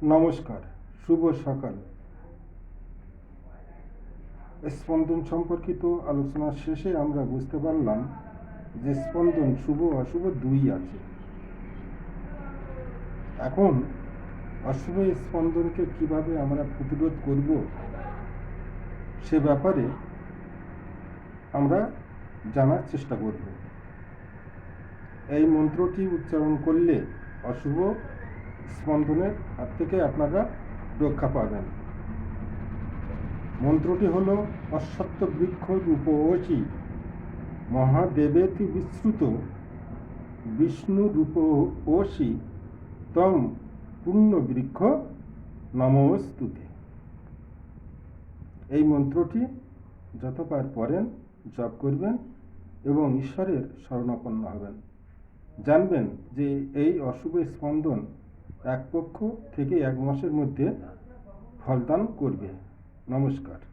নমস্কার, শুভ সকাল। স্পন্দন সম্পর্কিত আলোচনার শেষে আমরা বুঝতে পারলাম যে স্পন্দন শুভ অশুভ দুই আছে। এখন অশুভ স্পন্দনকে কিভাবে আমরা প্রতিরোধ করব সে ব্যাপারে আমরা জানার চেষ্টা করব। এই মন্ত্রটি উচ্চারণ করলে অশুভ স্পন্দনের হাত থেকে আপনারা রক্ষা পাবেন। মন্ত্রটি হল অশ্বত্থ বৃক্ষ রূপসী মহাদেবেতি বিশ্রুত বিষ্ণু রূপসী তম পূর্ণ বৃক্ষ নমস্তুতে। এই মন্ত্রটি যতবার পড়েন জপ করবেন এবং ঈশ্বরের শরণাপন্ন হবেন। জানবেন যে এই অশুভ স্পন্দন এক পক্ষ থেকে এক মাসের মধ্যে ফলদান করবে। নমস্কার।